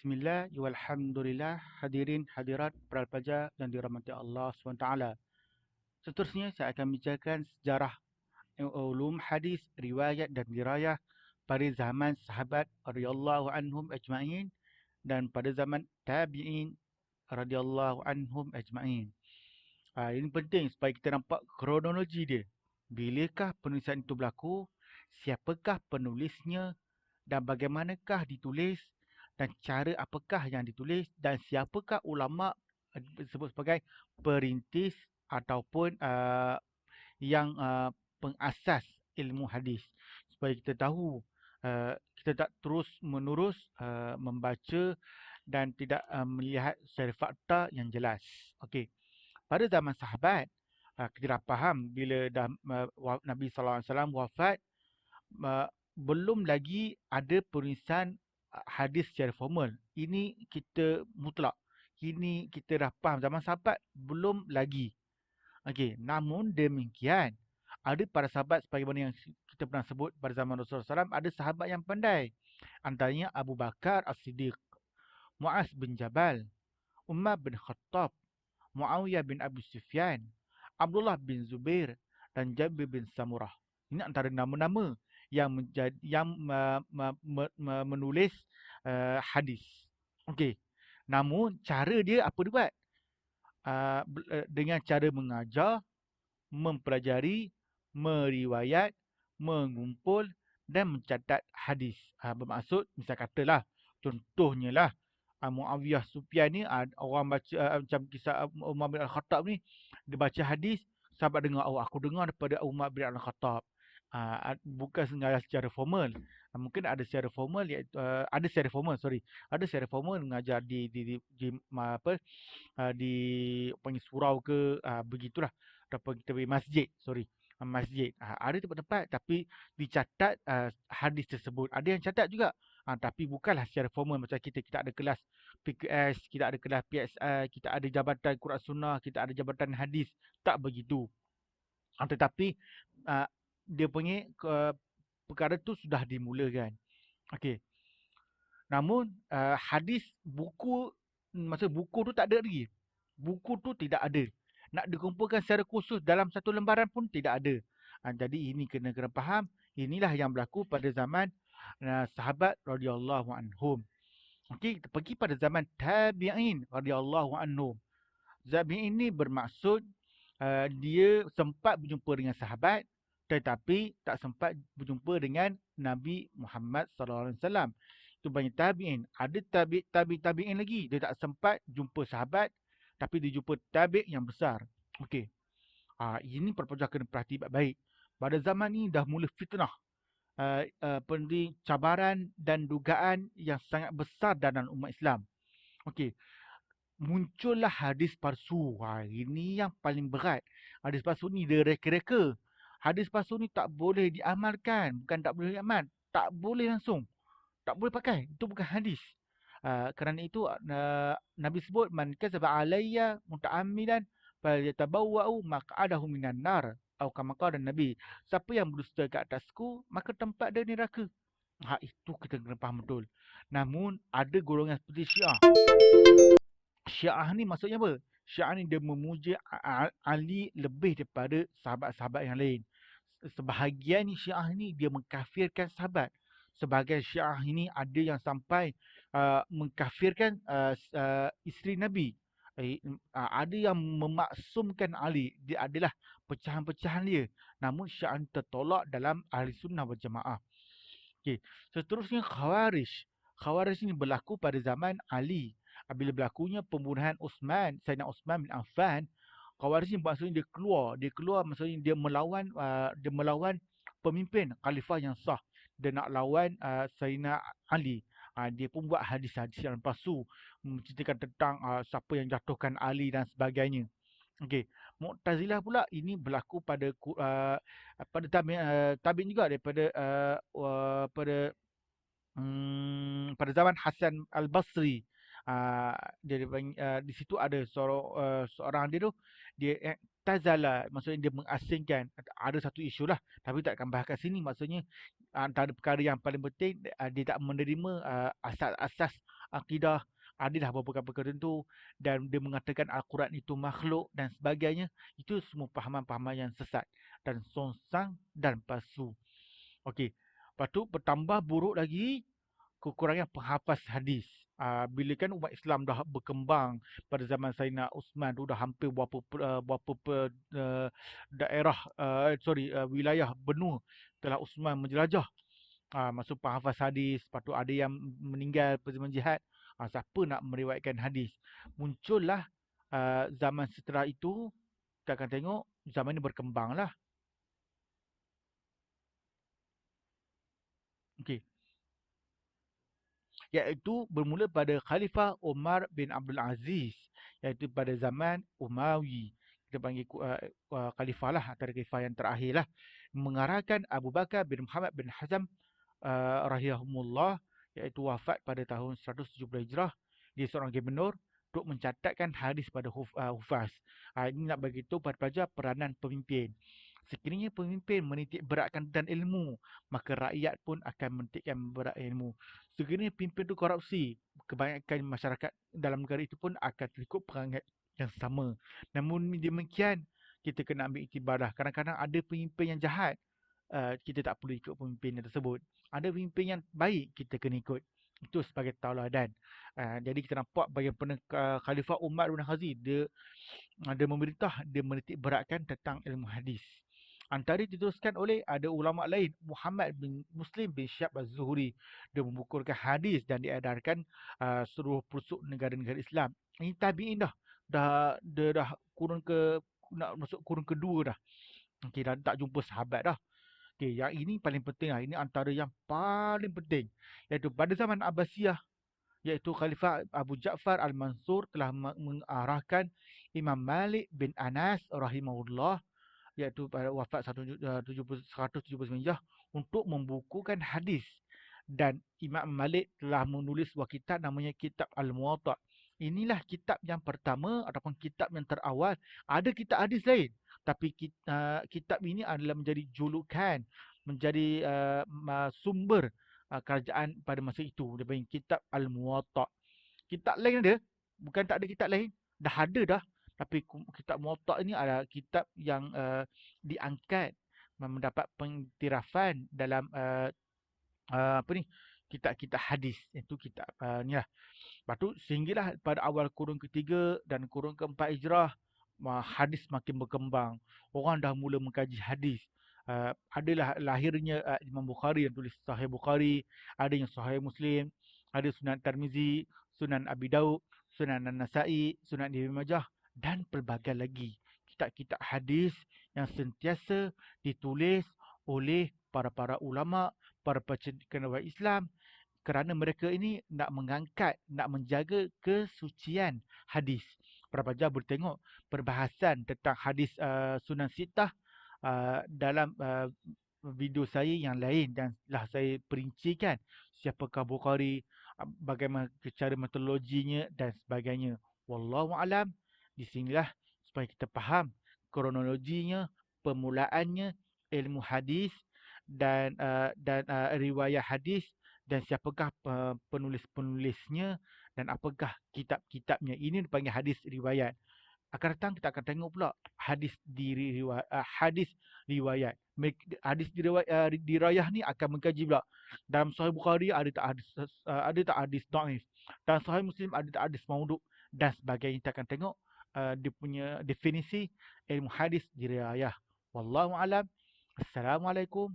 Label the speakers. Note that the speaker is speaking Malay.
Speaker 1: Bismillah, walhamdulillah, hadirin hadirat pelajar yang dirahmati Allah SWT. Seterusnya saya akan bicarakan sejarah ulum hadis, riwayat dan dirayah pada zaman sahabat radhiyallahu anhum ajma'in dan pada zaman tabi'in radhiyallahu anhum ajma'in. Ini penting supaya kita nampak kronologi dia. Bilakah penulisan itu berlaku? Siapakah penulisnya? Dan bagaimanakah ditulis? Dan cara apakah yang ditulis? Dan siapakah ulama disebut sebagai perintis ataupun yang pengasas ilmu hadis? Supaya kita tahu, kita tak terus menerus membaca dan tidak melihat secara fakta yang jelas. Okey. Pada zaman sahabat, kita dah faham bila dah Nabi SAW wafat, belum lagi ada penulisan hadis secara formal. Ini kita mutlak. Ini kita dah faham zaman sahabat belum lagi. Okey, namun demikian, ada para sahabat sebagaimana yang kita pernah sebut pada zaman Rasulullah SAW, ada sahabat yang pandai. Antaranya Abu Bakar As-Siddiq, Muaz bin Jabal, Umar bin Khattab, Muawiyah bin Abi Sufyan, Abdullah bin Zubair dan Jabir bin Samurah. Ini antara nama-nama yang menulis hadis. Okey. Namun cara dia apa dia buat? Dengan cara mengajar, mempelajari, meriwayat, mengumpul dan mencatat hadis. Bermaksud misal katalah, contohnya lah, Muawiyah Sufyan ni, orang baca macam kisah Umar bin Al-Khattab ni, dia baca hadis, sahabat dengar, oh aku dengar daripada Umar bin Al-Khattab. Bukan sengaja secara formal. Mungkin ada secara formal, iaitu ada secara formal, sorry. Ada secara formal mengajar di apa, di panggil surau ke, begitulah. Ataupun kita pergi masjid, sorry. Masjid. Ada tempat-tempat tapi dicatat hadis tersebut. Ada yang catat juga. Tapi bukanlah secara formal macam kita ada kelas PQS, kita ada kelas PSI, kita ada jabatan Quran Sunnah, kita ada jabatan hadis. Tak begitu. Tetapi dia punya perkara tu sudah dimulakan. Okey. Namun hadis buku, maksud buku tu tak ada lagi. Buku tu tidak ada. Nak dikumpulkan secara khusus dalam satu lembaran pun tidak ada. Jadi ini kena faham. Inilah yang berlaku pada zaman sahabat radhiyallahu anhum. Okey, kita pergi pada zaman tabi'in radhiyallahu anhum. Tabi'in ini bermaksud dia sempat berjumpa dengan sahabat tetapi tak sempat berjumpa dengan Nabi Muhammad sallallahu alaihi wasallam. Itu banyak tabi'in. Ada tabi'in lagi, dia tak sempat jumpa sahabat tapi dia jumpa tabi' yang besar. Okey. Ini perpelajari kena perhati baik-baik. Pada zaman ini dah mula fitnah, cabaran dan dugaan yang sangat besar dalam umat Islam. Okey, muncullah hadis palsu. Ini yang paling berat. Hadis palsu ni dia reka-reka. Hadis palsu ni tak boleh diamalkan. Bukan tak boleh diamal, tak boleh langsung. Tak boleh pakai. Itu bukan hadis. Kerana itu Nabi sebut, man kadzaba alayya muta'ammidan falyatabawwa'u maq'adahu minan nar. Atau kama qala Nabi, siapa yang berdusta ke atasku, maka tempat dia neraka. Itu kita kena faham betul. Namun ada golongan seperti Syiah. Syiah ni maksudnya apa? Syiah ni dia memuja Ali lebih daripada sahabat-sahabat yang lain. Sebahagian Syiah ni dia mengkafirkan sahabat. Sebahagian Syiah ini ada yang sampai mengkafirkan isteri Nabi. Ada yang memaksumkan Ali. Dia adalah pecahan-pecahan dia. Namun Syiah ni tertolak dalam Ahli Sunnah wal Jamaah. Okay. Seterusnya Khawarij. Khawarij ini berlaku pada zaman Ali. Bila berlakunya pembunuhan Sayyidina Uthman bin Affan, Khawarij ini maksudnya dia keluar maksudnya dia melawan pemimpin khalifah yang sah. Dia nak lawan Sayyidina Ali. Dia pun buat hadis-hadis yang palsu menceritakan tentang siapa yang jatuhkan Ali dan sebagainya. Okey, Mu'tazilah pula ini berlaku pada tabi'in juga daripada pada zaman Hasan Al-Basri. Di situ ada seorang dia tu, dia tazala, maksudnya dia mengasingkan. Ada satu isu lah, tapi tak akan bahas kat sini. Maksudnya antara perkara yang paling penting, dia tak menerima asas-asas akidah, adalah beberapa perkara tertentu dan dia mengatakan Al-Quran itu makhluk dan sebagainya, itu semua pahaman-pahaman yang sesat dan songsang dan palsu. Okey. Lepas tu bertambah buruk lagi kekurangan penghafaz hadis. Bila kan umat Islam dah berkembang pada zaman Sayyidina Uthman tu dah hampir daerah wilayah benua telah Uthman menjelajah. Masuk penghafaz hadis, lepas tu ada yang meninggal pada zaman jihad. Siapa nak meriwayatkan hadis? Muncullah zaman setelah itu, kita akan tengok zaman ini berkembanglah. Okey. Iaitu bermula pada Khalifah Umar bin Abdul Aziz, iaitu pada zaman Umawi. Kita panggil khalifah lah, antara khalifah yang terakhir lah, mengarahkan Abu Bakar bin Muhammad bin Hazm rahimahumullah, iaitu wafat pada tahun 170 Hijrah. Dia seorang gubernur untuk mencatatkan hadis pada hufaz. Ini nak bagi tahu pada pelajar peranan pemimpin. Sekiranya pemimpin menitik beratkan dan ilmu, maka rakyat pun akan menitikkan berat ilmu. Sekiranya pemimpin itu korupsi, kebanyakan masyarakat dalam negara itu pun akan ikut perangai yang sama. Namun demikian, kita kena ambil iktibarlah. Kadang-kadang ada pemimpin yang jahat, kita tak perlu ikut pemimpin yang tersebut. Ada pemimpin yang baik, kita kena ikut. Itu sebagai tauladan. Jadi kita nampak bagaimana Khalifah Umar bin Khattab, dia memerintah, dia menitik beratkan tentang ilmu hadis. Antara diteruskan oleh ada ulama lain, Muhammad bin Muslim bin Syihab Az-Zuhri. Dia membukukan hadis dan diedarkan seluruh pelosok negara-negara Islam. Ini tabi'in dah. Dia dah kurun ke, nak masuk kurun kedua dah. Okey, dah tak jumpa sahabat dah. Okey, yang ini paling penting lah. Ini antara yang paling penting. Iaitu pada zaman Abbasiyah, iaitu Khalifah Abu Ja'far Al-Mansur telah mengarahkan Imam Malik bin Anas rahimahullah, iaitu pada wafat 179 Hijrah, untuk membukukan hadis. Dan Imam Malik telah menulis sebuah kitab namanya Kitab Al-Muwatta'. Inilah kitab yang pertama ataupun kitab yang terawal. Ada kitab hadis lain, tapi kitab ini adalah menjadi julukan, menjadi sumber kerajaan pada masa itu. Dia panggil Kitab Al-Muwatta'. Kitab lain ada, bukan tak ada kitab lain, dah ada dah. Tapi kitab Muwatta' ini adalah kitab yang diangkat mendapat pengiktirafan dalam apa ni, kitab-kitab hadis. Itu kitab ni lah. Lepas tu sehinggalah pada awal kurun ketiga dan kurun keempat Hijrah, hadis makin berkembang. Orang dah mula mengkaji hadis. Adalah lahirnya Imam Bukhari yang tulis Sahih Bukhari, ada yang Sahih Muslim, ada Sunan Tirmizi, Sunan Abi Daud, Sunan An-Nasa'i, Sunan Ibn Majah dan pelbagai lagi kitab-kitab hadis yang sentiasa ditulis oleh para ulama, para penceritakan Islam, kerana mereka ini nak mengangkat, nak menjaga kesucian hadis. Para pelajar boleh tengok perbahasan tentang hadis Sunan Sittah dalam video saya yang lain, dan telah saya perincikan siapakah Bukhari, bagaimana cara metodologinya dan sebagainya. Wallahu alam. Di sinilah supaya kita faham kronologinya, permulaannya ilmu hadis dan riwayat hadis, dan siapakah penulis-penulisnya dan apakah kitab-kitabnya. Ini dipanggil hadis riwayat. Akan datang kita akan tengok pula hadis hadis riwayat. Hadis dirayah ni akan mengkaji pula dalam Sahih Bukhari ada tak hadis dhaif, dalam Sahih Muslim ada tak hadis maudhu dan sebagainya. Kita akan tengok dia punya definisi ilmu hadis dirayah. Wallahu alam. Assalamualaikum